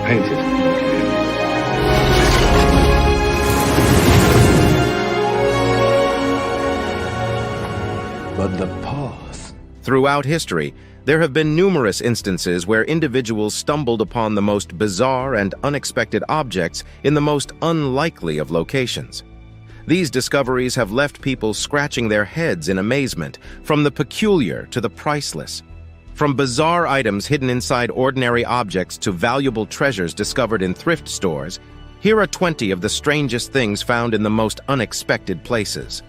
painted. But the past. Throughout history, there have been numerous instances where individuals stumbled upon the most bizarre and unexpected objects in the most unlikely of locations. These discoveries have left people scratching their heads in amazement, from the peculiar to the priceless. From bizarre items hidden inside ordinary objects to valuable treasures discovered in thrift stores, here are 20 of the strangest things found in the most unexpected places.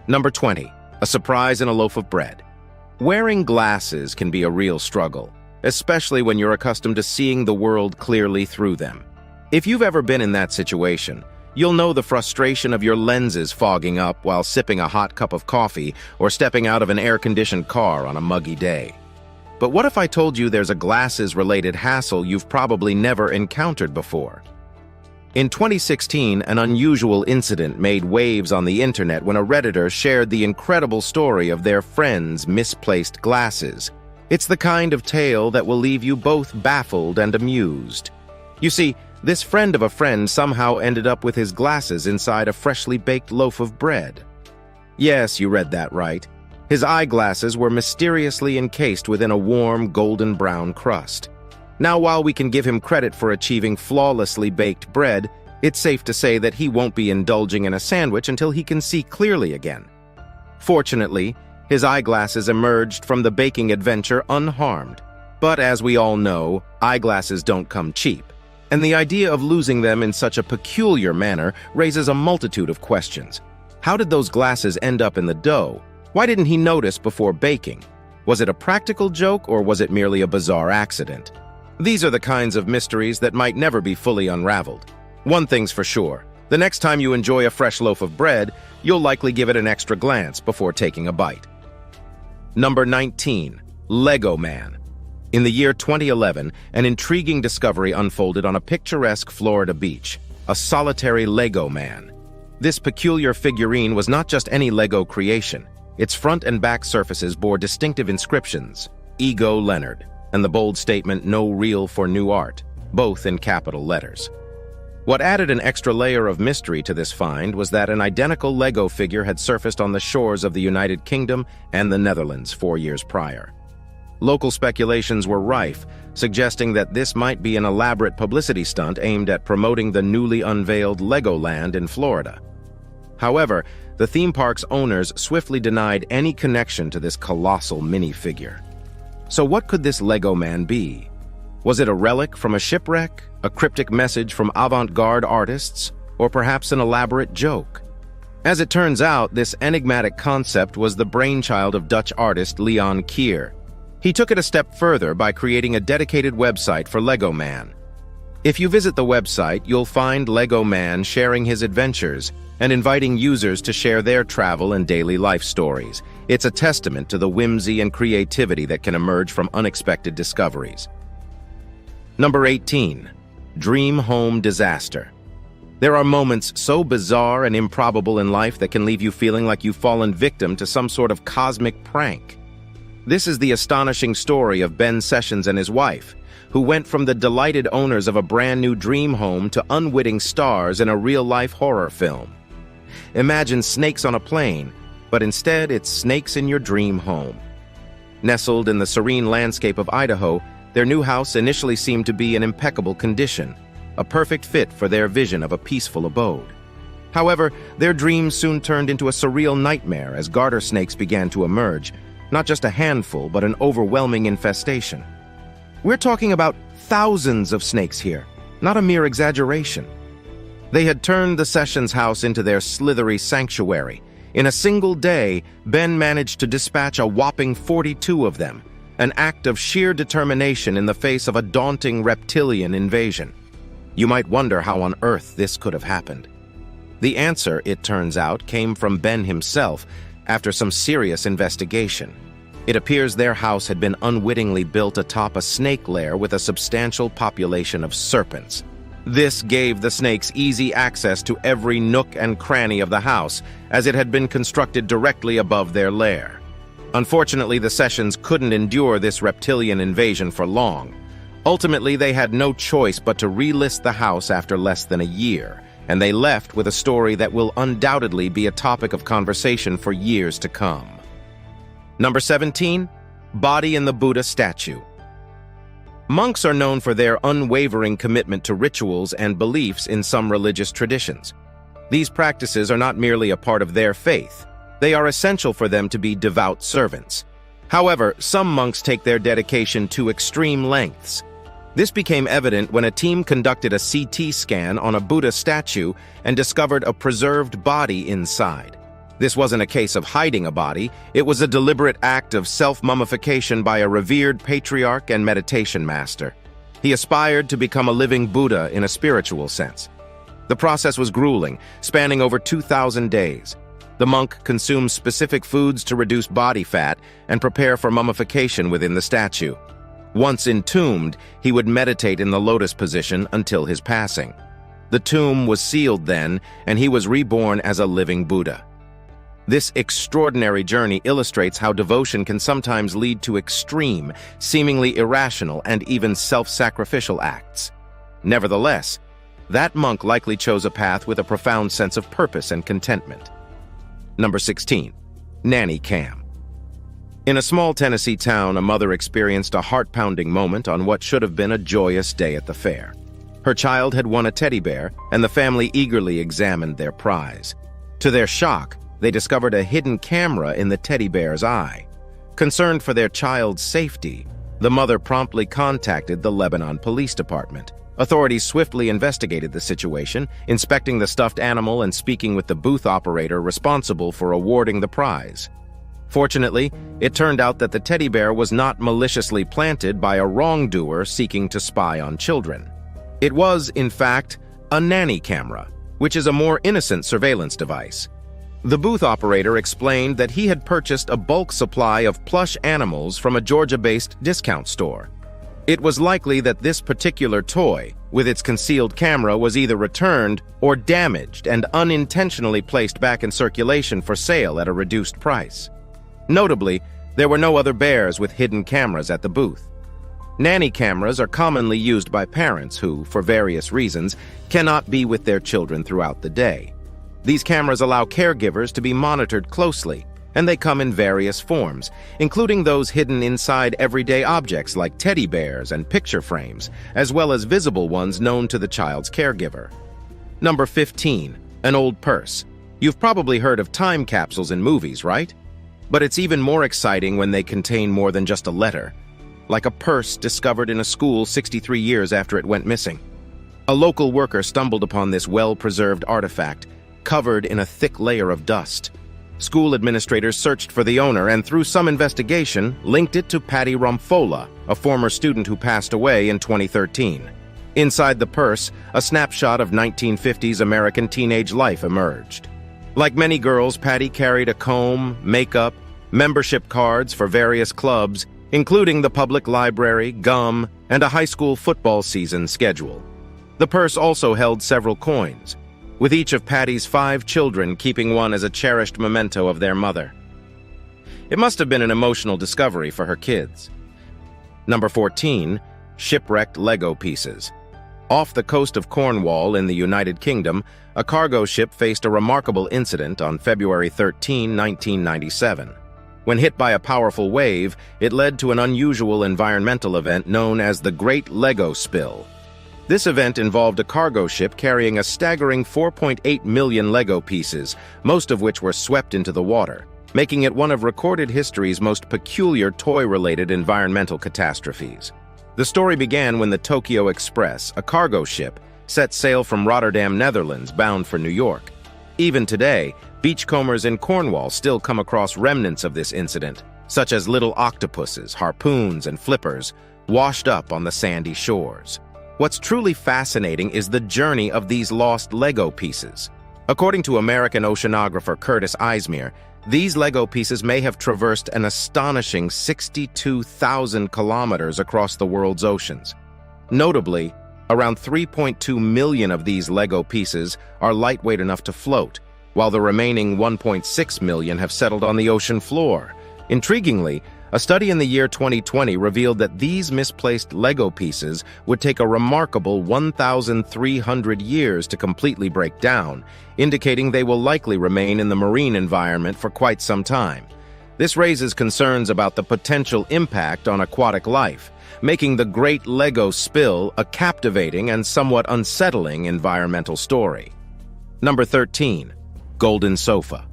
Number 20. A surprise in a loaf of bread. Wearing glasses can be a real struggle, especially when you're accustomed to seeing the world clearly through them. If you've ever been in that situation, you'll know the frustration of your lenses fogging up while sipping a hot cup of coffee or stepping out of an air-conditioned car on a muggy day. But what if I told you there's a glasses-related hassle you've probably never encountered before? In 2016, an unusual incident made waves on the internet when a Redditor shared the incredible story of their friend's misplaced glasses. It's the kind of tale that will leave you both baffled and amused. You see, this friend of a friend somehow ended up with his glasses inside a freshly baked loaf of bread. Yes, you read that right. His eyeglasses were mysteriously encased within a warm, golden brown crust. Now, while we can give him credit for achieving flawlessly baked bread, it's safe to say that he won't be indulging in a sandwich until he can see clearly again. Fortunately, his eyeglasses emerged from the baking adventure unharmed. But as we all know, eyeglasses don't come cheap, and the idea of losing them in such a peculiar manner raises a multitude of questions. How did those glasses end up in the dough? Why didn't he notice before baking? Was it a practical joke, or was it merely a bizarre accident? These are the kinds of mysteries that might never be fully unraveled. One thing's for sure, the next time you enjoy a fresh loaf of bread, you'll likely give it an extra glance before taking a bite. Number 19. Lego Man. In the year 2011, an intriguing discovery unfolded on a picturesque Florida beach, a solitary Lego Man. This peculiar figurine was not just any Lego creation. Its front and back surfaces bore distinctive inscriptions, Ego Leonard, and the bold statement, "No real for new art," both in capital letters. What added an extra layer of mystery to this find was that an identical Lego figure had surfaced on the shores of the United Kingdom and the Netherlands 4 years prior. Local speculations were rife, suggesting that this might be an elaborate publicity stunt aimed at promoting the newly unveiled Legoland in Florida. However, the theme park's owners swiftly denied any connection to this colossal minifigure. So what could this Lego Man be? Was it a relic from a shipwreck, a cryptic message from avant-garde artists, or perhaps an elaborate joke? As it turns out, this enigmatic concept was the brainchild of Dutch artist Leon Kier. He took it a step further by creating a dedicated website for Lego Man. If you visit the website, you'll find Lego Man sharing his adventures and inviting users to share their travel and daily life stories. It's a testament to the whimsy and creativity that can emerge from unexpected discoveries. Number 18. Dream Home Disaster. There are moments so bizarre and improbable in life that can leave you feeling like you've fallen victim to some sort of cosmic prank. This is the astonishing story of Ben Sessions and his wife, who went from the delighted owners of a brand new dream home to unwitting stars in a real-life horror film. Imagine snakes on a plane, but instead it's snakes in your dream home. Nestled in the serene landscape of Idaho, their new house initially seemed to be in impeccable condition, a perfect fit for their vision of a peaceful abode. However, their dreams soon turned into a surreal nightmare as garter snakes began to emerge, not just a handful, but an overwhelming infestation. We're talking about thousands of snakes here, not a mere exaggeration. They had turned the Sessions house into their slithery sanctuary. In a single day, Ben managed to dispatch a whopping 42 of them, an act of sheer determination in the face of a daunting reptilian invasion. You might wonder how on earth this could have happened. The answer, it turns out, came from Ben himself after some serious investigation. It appears their house had been unwittingly built atop a snake lair with a substantial population of serpents. This gave the snakes easy access to every nook and cranny of the house, as it had been constructed directly above their lair. Unfortunately, the Sessions couldn't endure this reptilian invasion for long. Ultimately, they had no choice but to relist the house after less than a year, and they left with a story that will undoubtedly be a topic of conversation for years to come. Number 17. Body in the Buddha statue. Monks are known for their unwavering commitment to rituals and beliefs in some religious traditions. These practices are not merely a part of their faith. They are essential for them to be devout servants. However, some monks take their dedication to extreme lengths. This became evident when a team conducted a CT scan on a Buddha statue and discovered a preserved body inside. This wasn't a case of hiding a body, it was a deliberate act of self-mummification by a revered patriarch and meditation master. He aspired to become a living Buddha in a spiritual sense. The process was grueling, spanning over 2,000 days. The monk consumed specific foods to reduce body fat and prepare for mummification within the statue. Once entombed, he would meditate in the lotus position until his passing. The tomb was sealed then, and he was reborn as a living Buddha. This extraordinary journey illustrates how devotion can sometimes lead to extreme, seemingly irrational, and even self-sacrificial acts. Nevertheless, that monk likely chose a path with a profound sense of purpose and contentment. Number 16. Nanny Cam. In a small Tennessee town, a mother experienced a heart-pounding moment on what should have been a joyous day at the fair. Her child had won a teddy bear, and the family eagerly examined their prize. To their shock, they discovered a hidden camera in the teddy bear's eye. Concerned for their child's safety, the mother promptly contacted the Lebanon Police Department. Authorities swiftly investigated the situation, inspecting the stuffed animal and speaking with the booth operator responsible for awarding the prize. Fortunately, it turned out that the teddy bear was not maliciously planted by a wrongdoer seeking to spy on children. It was, in fact, a nanny camera, which is a more innocent surveillance device. The booth operator explained that he had purchased a bulk supply of plush animals from a Georgia-based discount store. It was likely that this particular toy, with its concealed camera, was either returned or damaged and unintentionally placed back in circulation for sale at a reduced price. Notably, there were no other bears with hidden cameras at the booth. Nanny cameras are commonly used by parents who, for various reasons, cannot be with their children throughout the day. These cameras allow caregivers to be monitored closely, and they come in various forms, including those hidden inside everyday objects like teddy bears and picture frames, as well as visible ones known to the child's caregiver. Number 15. An old purse. You've probably heard of time capsules in movies, right? But it's even more exciting when they contain more than just a letter, like a purse discovered in a school 63 years after it went missing. A local worker stumbled upon this well-preserved artifact, covered in a thick layer of dust. School administrators searched for the owner and, through some investigation, linked it to Patty Rumfola, a former student who passed away in 2013. Inside the purse, a snapshot of 1950s American teenage life emerged. Like many girls, Patty carried a comb, makeup, membership cards for various clubs, including the public library, gum, and a high school football season schedule. The purse also held several coins, with each of Patty's 5 children keeping one as a cherished memento of their mother. It must have been an emotional discovery for her kids. Number 14. Shipwrecked Lego pieces. Off the coast of Cornwall in the United Kingdom, a cargo ship faced a remarkable incident on February 13, 1997. When hit by a powerful wave, it led to an unusual environmental event known as the Great Lego Spill. This event involved a cargo ship carrying a staggering 4.8 million Lego pieces, most of which were swept into the water, making it one of recorded history's most peculiar toy-related environmental catastrophes. The story began when the Tokyo Express, a cargo ship, set sail from Rotterdam, Netherlands, bound for New York. Even today, beachcombers in Cornwall still come across remnants of this incident, such as little octopuses, harpoons, and flippers, washed up on the sandy shores. What's truly fascinating is the journey of these lost Lego pieces. According to American oceanographer Curtis Eismere, these Lego pieces may have traversed an astonishing 62,000 kilometers across the world's oceans. Notably, around 3.2 million of these Lego pieces are lightweight enough to float, while the remaining 1.6 million have settled on the ocean floor. Intriguingly, A study in the year 2020 revealed that these misplaced Lego pieces would take a remarkable 1,300 years to completely break down, indicating they will likely remain in the marine environment for quite some time. This raises concerns about the potential impact on aquatic life, making the Great Lego Spill a captivating and somewhat unsettling environmental story. Number 13. Golden Sofa.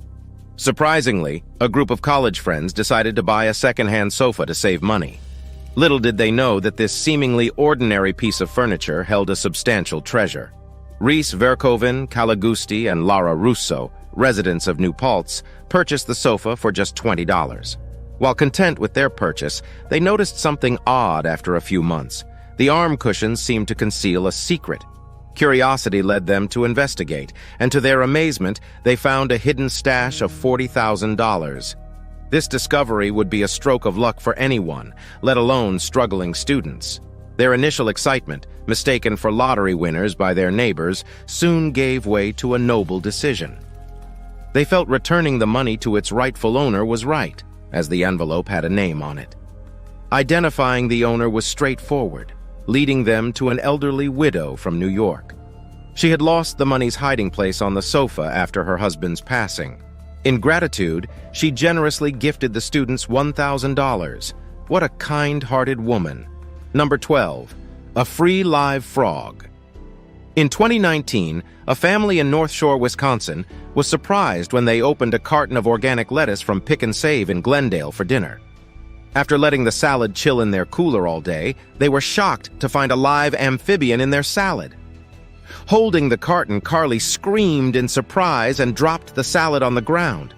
Surprisingly, a group of college friends decided to buy a second-hand sofa to save money. Little did they know that this seemingly ordinary piece of furniture held a substantial treasure. Reese Verkoven, Calagusti, and Lara Russo, residents of New Paltz, purchased the sofa for just $20. While content with their purchase, they noticed something odd after a few months. The arm cushions seemed to conceal a secret. Curiosity led them to investigate, and to their amazement, they found a hidden stash of $40,000. This discovery would be a stroke of luck for anyone, let alone struggling students. Their initial excitement, mistaken for lottery winners by their neighbors, soon gave way to a noble decision. They felt returning the money to its rightful owner was right, as the envelope had a name on it. Identifying the owner was straightforward, leading them to an elderly widow from New York. She had lost the money's hiding place on the sofa after her husband's passing. In gratitude, she generously gifted the students $1,000. What a kind-hearted woman. Number 12. A free live frog. In 2019, a family in North Shore, Wisconsin, was surprised when they opened a carton of organic lettuce from Pick and Save in Glendale for dinner. After letting the salad chill in their cooler all day, they were shocked to find a live amphibian in their salad. Holding the carton, Carly screamed in surprise and dropped the salad on the ground.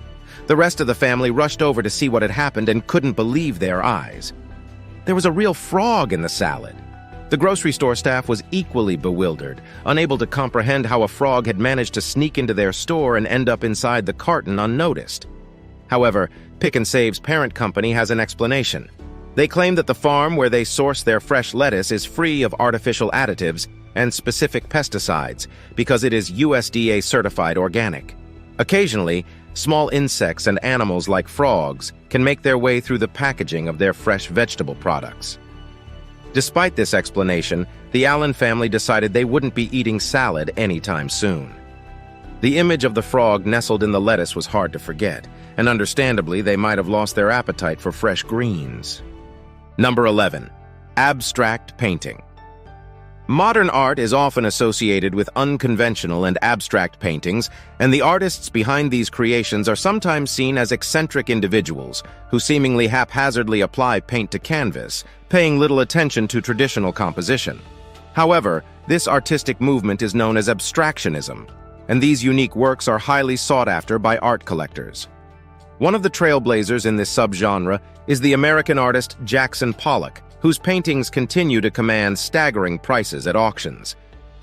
The rest of the family rushed over to see what had happened and couldn't believe their eyes. There was a real frog in the salad. The grocery store staff was equally bewildered, unable to comprehend how a frog had managed to sneak into their store and end up inside the carton unnoticed. However, Pick and Save's parent company has an explanation. They claim that the farm where they source their fresh lettuce is free of artificial additives and specific pesticides because it is USDA certified organic. Occasionally, small insects and animals like frogs can make their way through the packaging of their fresh vegetable products. Despite this explanation, the Allen family decided they wouldn't be eating salad anytime soon. The image of the frog nestled in the lettuce was hard to forget, and understandably, they might have lost their appetite for fresh greens. Number 11. Abstract painting. Modern art is often associated with unconventional and abstract paintings, and the artists behind these creations are sometimes seen as eccentric individuals who seemingly haphazardly apply paint to canvas, paying little attention to traditional composition. However, this artistic movement is known as abstractionism, and these unique works are highly sought after by art collectors. One of the trailblazers in this subgenre is the American artist Jackson Pollock, whose paintings continue to command staggering prices at auctions.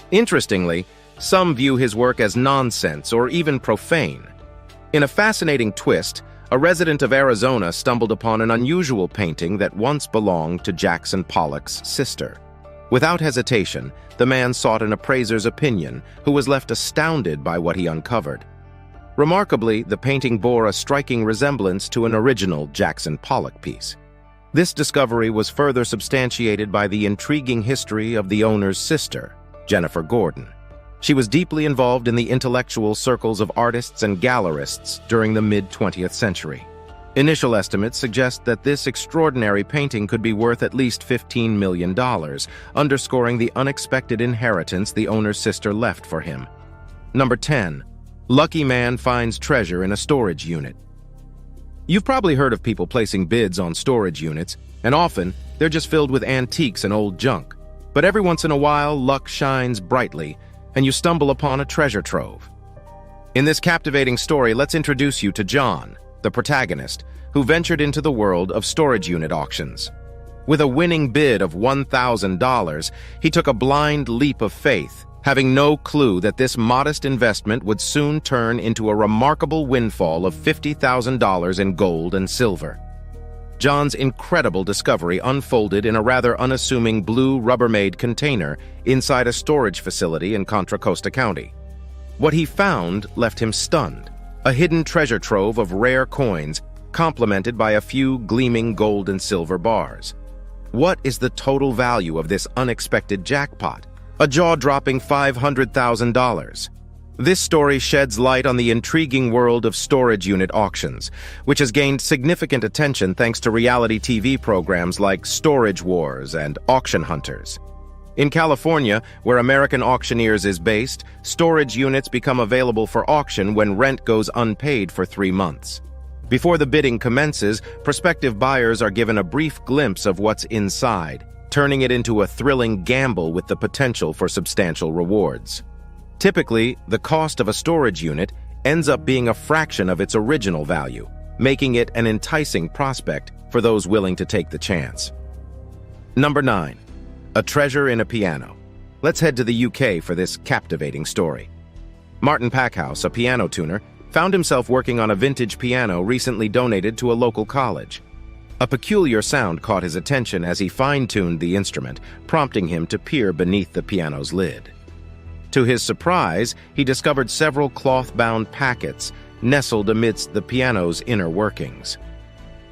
Interestingly, some view his work as nonsense or even profane. In a fascinating twist, a resident of Arizona stumbled upon an unusual painting that once belonged to Jackson Pollock's sister. Without hesitation, the man sought an appraiser's opinion, who was left astounded by what he uncovered. Remarkably, the painting bore a striking resemblance to an original Jackson Pollock piece. This discovery was further substantiated by the intriguing history of the owner's sister, Jennifer Gordon. She was deeply involved in the intellectual circles of artists and gallerists during the mid-20th century. Initial estimates suggest that this extraordinary painting could be worth at least $15 million, underscoring the unexpected inheritance the owner's sister left for him. Number 10. Lucky man finds treasure in a storage unit. You've probably heard of people placing bids on storage units, and often they're just filled with antiques and old junk. But every once in a while, luck shines brightly, and you stumble upon a treasure trove. In this captivating story, let's introduce you to John, the protagonist, who ventured into the world of storage unit auctions. With a winning bid of $1,000, he took a blind leap of faith, having no clue that this modest investment would soon turn into a remarkable windfall of $50,000 in gold and silver. John's incredible discovery unfolded in a rather unassuming blue Rubbermaid container inside a storage facility in Contra Costa County. What he found left him stunned: a hidden treasure trove of rare coins, complemented by a few gleaming gold and silver bars. What is the total value of this unexpected jackpot? A jaw-dropping $500,000. This story sheds light on the intriguing world of storage unit auctions, which has gained significant attention thanks to reality TV programs like Storage Wars and Auction Hunters. In California, where American Auctioneers is based, storage units become available for auction when rent goes unpaid for 3 months. Before the bidding commences, prospective buyers are given a brief glimpse of what's inside, turning it into a thrilling gamble with the potential for substantial rewards. Typically, the cost of a storage unit ends up being a fraction of its original value, making it an enticing prospect for those willing to take the chance. Number 9. A treasure in a piano. Let's head to the UK for this captivating story. Martin Packhouse, a piano tuner, found himself working on a vintage piano recently donated to a local college. A peculiar sound caught his attention as he fine-tuned the instrument, prompting him to peer beneath the piano's lid. To his surprise, he discovered several cloth-bound packets nestled amidst the piano's inner workings.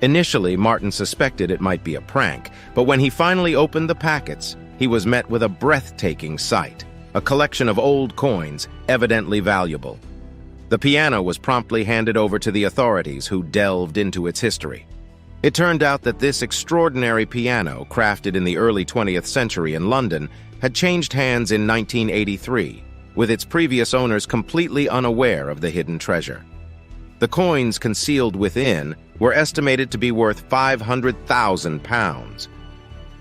Initially, Martin suspected it might be a prank, but when he finally opened the packets, he was met with a breathtaking sight, a collection of old coins, evidently valuable. The piano was promptly handed over to the authorities, who delved into its history. It turned out that this extraordinary piano, crafted in the early 20th century in London, had changed hands in 1983, with its previous owners completely unaware of the hidden treasure. The coins concealed within were estimated to be worth £500,000.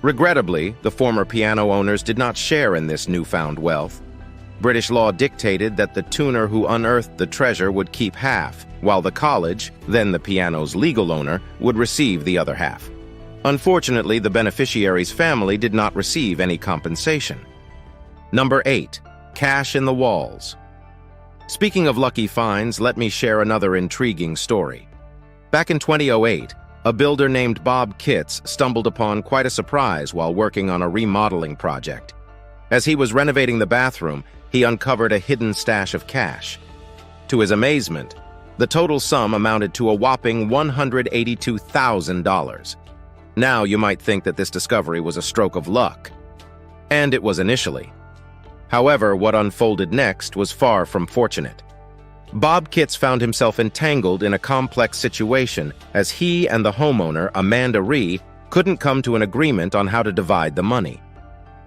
Regrettably, the former piano owners did not share in this newfound wealth. British law dictated that the tuner who unearthed the treasure would keep half, while the college, then the piano's legal owner, would receive the other half. Unfortunately, the beneficiary's family did not receive any compensation. Number 8. Cash in the walls. Speaking of lucky finds, let me share another intriguing story. Back in 2008, a builder named Bob Kitts stumbled upon quite a surprise while working on a remodeling project. As he was renovating the bathroom, he uncovered a hidden stash of cash. To his amazement, the total sum amounted to a whopping $182,000. Now you might think that this discovery was a stroke of luck. And it was initially. However, what unfolded next was far from fortunate. Bob Kitts found himself entangled in a complex situation as he and the homeowner, Amanda Ree, couldn't come to an agreement on how to divide the money.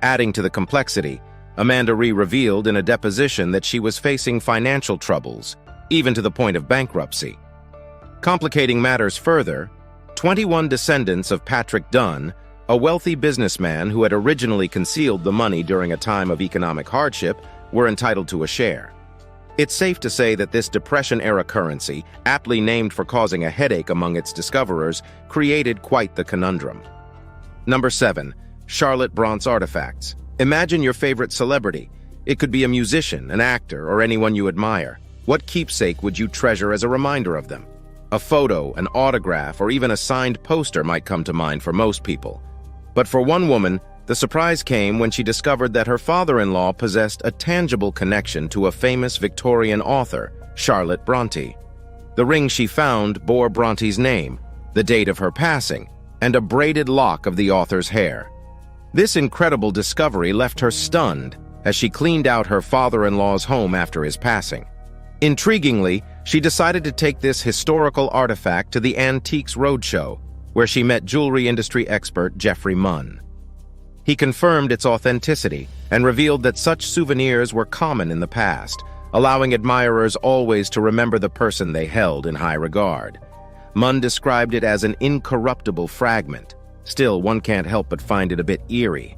Adding to the complexity, Amanda Ree revealed in a deposition that she was facing financial troubles, even to the point of bankruptcy. Complicating matters further, 21 descendants of Patrick Dunn, a wealthy businessman who had originally concealed the money during a time of economic hardship, were entitled to a share. It's safe to say that this Depression-era currency, aptly named for causing a headache among its discoverers, created quite the conundrum. Number 7. Charlotte Bronte artifacts. Imagine your favorite celebrity. It could be a musician, an actor, or anyone you admire. What keepsake would you treasure as a reminder of them? A photo, an autograph, or even a signed poster might come to mind for most people. But for one woman, the surprise came when she discovered that her father-in-law possessed a tangible connection to a famous Victorian author, Charlotte Bronte. The ring she found bore Bronte's name, the date of her passing, and a braided lock of the author's hair. This incredible discovery left her stunned as she cleaned out her father-in-law's home after his passing. Intriguingly, she decided to take this historical artifact to the Antiques Roadshow, where she met jewelry industry expert Jeffrey Munn. He confirmed its authenticity and revealed that such souvenirs were common in the past, allowing admirers always to remember the person they held in high regard. Munn described it as an incorruptible fragment. Still, one can't help but find it a bit eerie.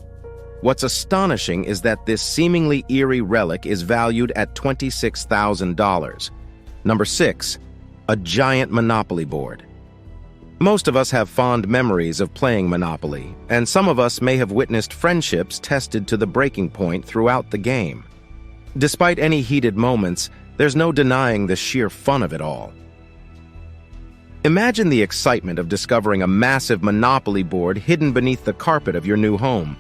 What's astonishing is that this seemingly eerie relic is valued at $26,000. Number 6. A giant Monopoly board. Most of us have fond memories of playing Monopoly, and some of us may have witnessed friendships tested to the breaking point throughout the game. Despite any heated moments, there's no denying the sheer fun of it all. Imagine the excitement of discovering a massive Monopoly board hidden beneath the carpet of your new home.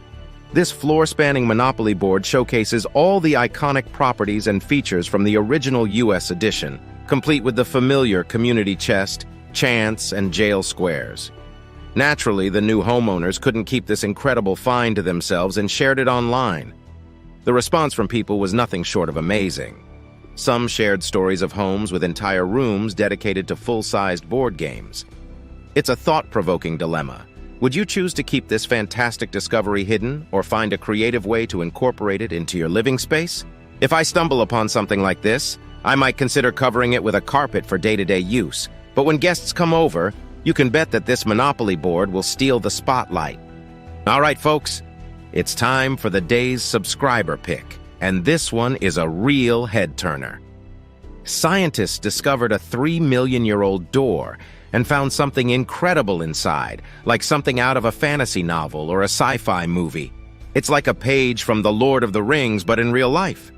This floor-spanning Monopoly board showcases all the iconic properties and features from the original US edition, complete with the familiar community chest, chance, and jail squares. Naturally, the new homeowners couldn't keep this incredible find to themselves and shared it online. The response from people was nothing short of amazing. Some shared stories of homes with entire rooms dedicated to full-sized board games. It's a thought-provoking dilemma. Would you choose to keep this fantastic discovery hidden or find a creative way to incorporate it into your living space? If I stumble upon something like this, I might consider covering it with a carpet for day-to-day use. But when guests come over, you can bet that this Monopoly board will steal the spotlight. All right, folks, it's time for the day's subscriber pick. And this one is a real head-turner. Scientists discovered a 3-million-year-old door and found something incredible inside, like something out of a fantasy novel or a sci-fi movie. It's like a page from The Lord of the Rings, but in real life.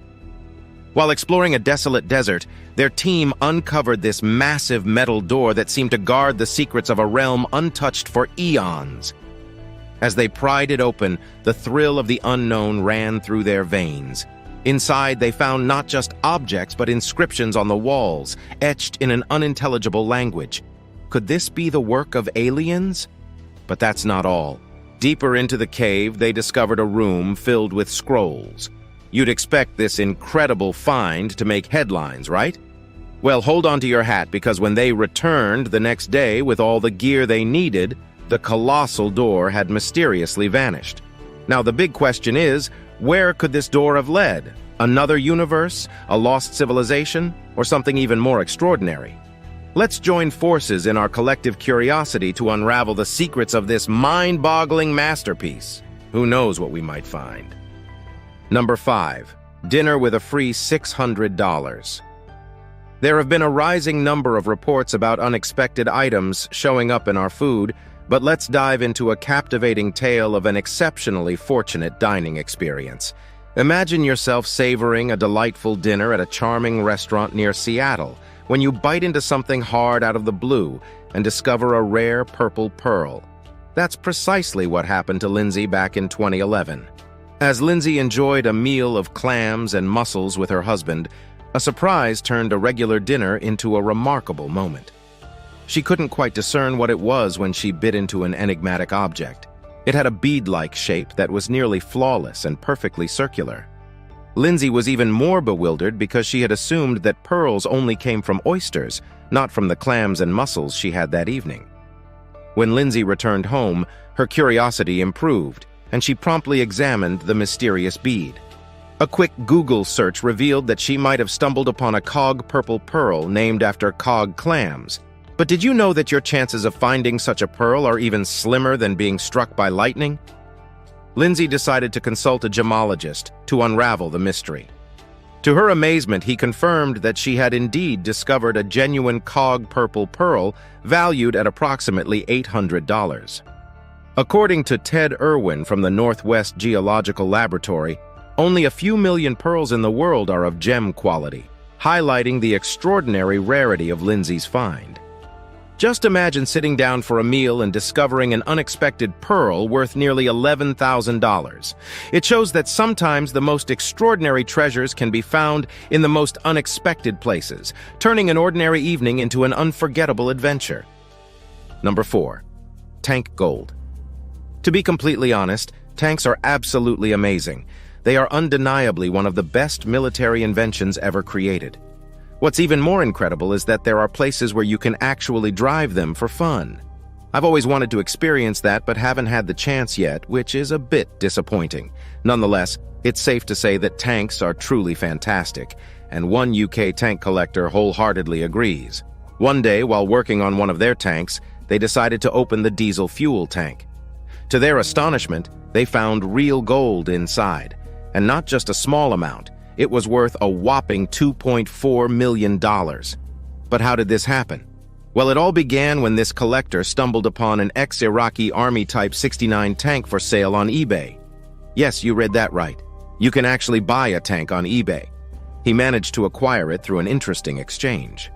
While exploring a desolate desert, their team uncovered this massive metal door that seemed to guard the secrets of a realm untouched for eons. As they pried it open, the thrill of the unknown ran through their veins. Inside, they found not just objects, but inscriptions on the walls, etched in an unintelligible language. Could this be the work of aliens? But that's not all. Deeper into the cave, they discovered a room filled with scrolls. You'd expect this incredible find to make headlines, right? Well, hold on to your hat, because when they returned the next day with all the gear they needed, the colossal door had mysteriously vanished. Now, the big question is, where could this door have led? Another universe, a lost civilization, or something even more extraordinary? Let's join forces in our collective curiosity to unravel the secrets of this mind-boggling masterpiece. Who knows what we might find? Number 5. Dinner with a free $600. There have been a rising number of reports about unexpected items showing up in our food, but let's dive into a captivating tale of an exceptionally fortunate dining experience. Imagine yourself savoring a delightful dinner at a charming restaurant near Seattle, when you bite into something hard out of the blue and discover a rare purple pearl. That's precisely what happened to Lindsay back in 2011. As Lindsay enjoyed a meal of clams and mussels with her husband, a surprise turned a regular dinner into a remarkable moment. She couldn't quite discern what it was when she bit into an enigmatic object. It had a bead-like shape that was nearly flawless and perfectly circular. Lindsay was even more bewildered because she had assumed that pearls only came from oysters, not from the clams and mussels she had that evening. When Lindsay returned home, her curiosity improved, and she promptly examined the mysterious bead. A quick Google search revealed that she might have stumbled upon a cog purple pearl named after cog clams. But did you know that your chances of finding such a pearl are even slimmer than being struck by lightning? Lindsay decided to consult a gemologist to unravel the mystery. To her amazement, he confirmed that she had indeed discovered a genuine cog purple pearl valued at approximately $800. According to Ted Irwin from the Northwest Geological Laboratory, only a few million pearls in the world are of gem quality, highlighting the extraordinary rarity of Lindsay's find. Just imagine sitting down for a meal and discovering an unexpected pearl worth nearly $11,000. It shows that sometimes the most extraordinary treasures can be found in the most unexpected places, turning an ordinary evening into an unforgettable adventure. Number 4. Tank gold. To be completely honest, tanks are absolutely amazing. They are undeniably one of the best military inventions ever created. What's even more incredible is that there are places where you can actually drive them for fun. I've always wanted to experience that, but haven't had the chance yet, which is a bit disappointing. Nonetheless, it's safe to say that tanks are truly fantastic, and one UK tank collector wholeheartedly agrees. One day, while working on one of their tanks, they decided to open the diesel fuel tank. To their astonishment, they found real gold inside, and not just a small amount. It was worth a whopping $2.4 million. But how did this happen? Well, it all began when this collector stumbled upon an ex-Iraqi Army Type 69 tank for sale on eBay. Yes, you read that right. You can actually buy a tank on eBay. He managed to acquire it through an interesting exchange.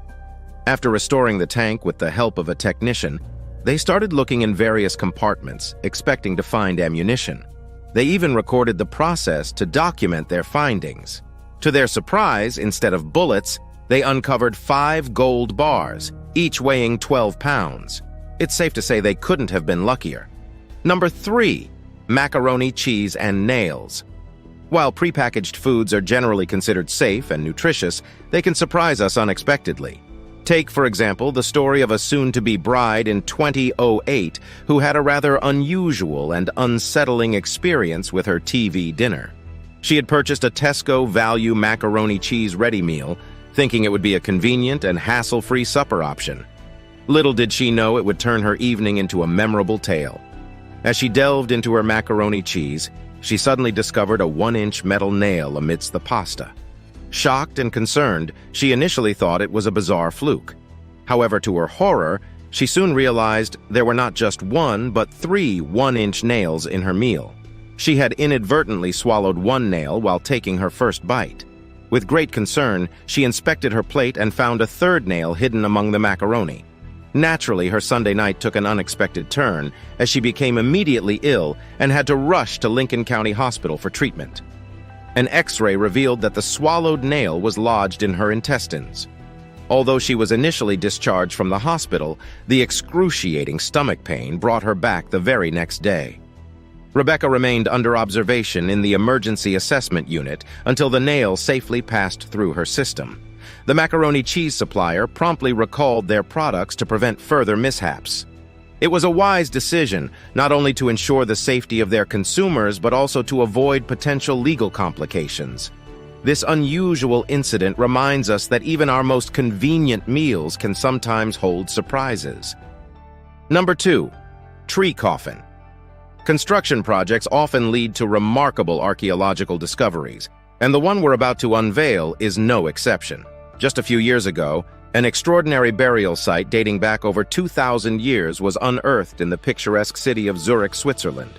After restoring the tank with the help of a technician, they started looking in various compartments, expecting to find ammunition. They even recorded the process to document their findings. To their surprise, instead of bullets, They uncovered 5 gold bars, each weighing 12 pounds. It's safe to say they couldn't have been luckier. Number 3, macaroni, cheese, and nails. While prepackaged foods are generally considered safe and nutritious, they can surprise us unexpectedly. Take, for example, the story of a soon-to-be bride in 2008 who had a rather unusual and unsettling experience with her TV dinner. She had purchased a Tesco value macaroni cheese ready meal, thinking it would be a convenient and hassle-free supper option. Little did she know it would turn her evening into a memorable tale. As she delved into her macaroni cheese, she suddenly discovered a 1-inch metal nail amidst the pasta. Shocked and concerned, she initially thought it was a bizarre fluke. However, to her horror, she soon realized there were not just 1 but 3 1-inch nails in her meal. She had inadvertently swallowed 1 nail while taking her first bite. With great concern, she inspected her plate and found a 3rd nail hidden among the macaroni. Naturally, her Sunday night took an unexpected turn as she became immediately ill and had to rush to Lincoln County Hospital for treatment. An X-ray revealed that the swallowed nail was lodged in her intestines. Although she was initially discharged from the hospital, the excruciating stomach pain brought her back the very next day. Rebecca remained under observation in the emergency assessment unit until the nail safely passed through her system. The macaroni cheese supplier promptly recalled their products to prevent further mishaps. It was a wise decision, not only to ensure the safety of their consumers, but also to avoid potential legal complications. This unusual incident reminds us that even our most convenient meals can sometimes hold surprises. Number 2, tree coffin. Construction projects often lead to remarkable archaeological discoveries, and the one we're about to unveil is no exception. Just a few years ago, an extraordinary burial site dating back over 2,000 years was unearthed in the picturesque city of Zurich, Switzerland.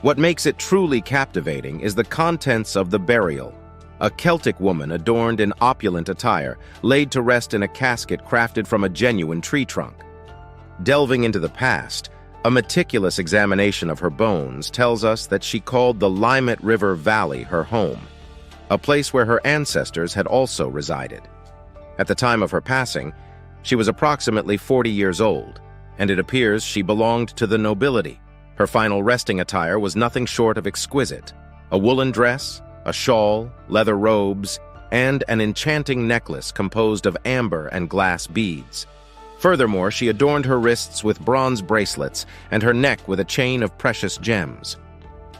What makes it truly captivating is the contents of the burial. A Celtic woman adorned in opulent attire, laid to rest in a casket crafted from a genuine tree trunk. Delving into the past, a meticulous examination of her bones tells us that she called the Limette River Valley her home, a place where her ancestors had also resided. At the time of her passing, she was approximately 40 years old, and it appears she belonged to the nobility. Her final resting attire was nothing short of exquisite: a woolen dress, a shawl, leather robes, and an enchanting necklace composed of amber and glass beads. Furthermore, she adorned her wrists with bronze bracelets and her neck with a chain of precious gems.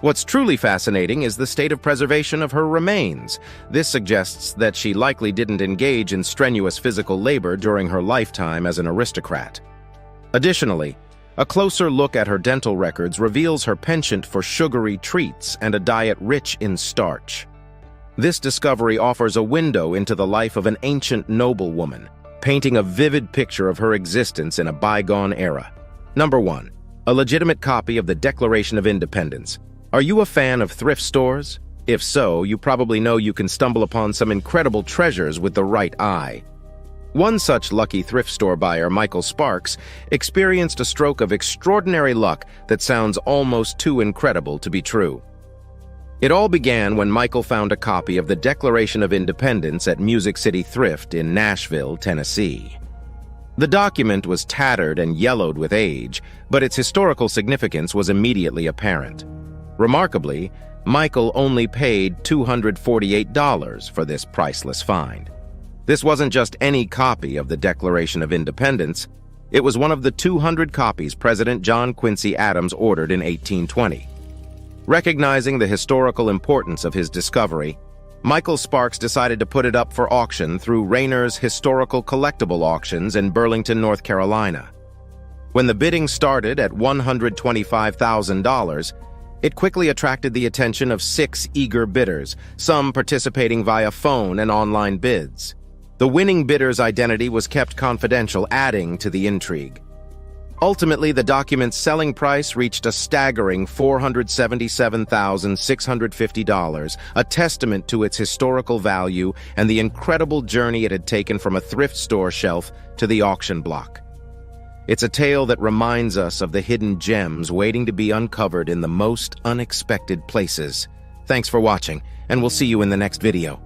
What's truly fascinating is the state of preservation of her remains. This suggests that she likely didn't engage in strenuous physical labor during her lifetime as an aristocrat. Additionally, a closer look at her dental records reveals her penchant for sugary treats and a diet rich in starch. This discovery offers a window into the life of an ancient noblewoman, painting a vivid picture of her existence in a bygone era. Number 1. A legitimate copy of the Declaration of Independence. Are you a fan of thrift stores? If so, you probably know you can stumble upon some incredible treasures with the right eye. One such lucky thrift store buyer, Michael Sparks, experienced a stroke of extraordinary luck that sounds almost too incredible to be true. It all began when Michael found a copy of the Declaration of Independence at Music City Thrift in Nashville, Tennessee. The document was tattered and yellowed with age, but its historical significance was immediately apparent. Remarkably, Michael only paid $248 for this priceless find. This wasn't just any copy of the Declaration of Independence. It was one of the 200 copies President John Quincy Adams ordered in 1820. Recognizing the historical importance of his discovery, Michael Sparks decided to put it up for auction through Rayner's Historical Collectible Auctions in Burlington, North Carolina. When the bidding started at $125,000, it quickly attracted the attention of 6 eager bidders, some participating via phone and online bids. The winning bidder's identity was kept confidential, adding to the intrigue. Ultimately, the document's selling price reached a staggering $477,650, a testament to its historical value and the incredible journey it had taken from a thrift store shelf to the auction block. It's a tale that reminds us of the hidden gems waiting to be uncovered in the most unexpected places. Thanks for watching, and we'll see you in the next video.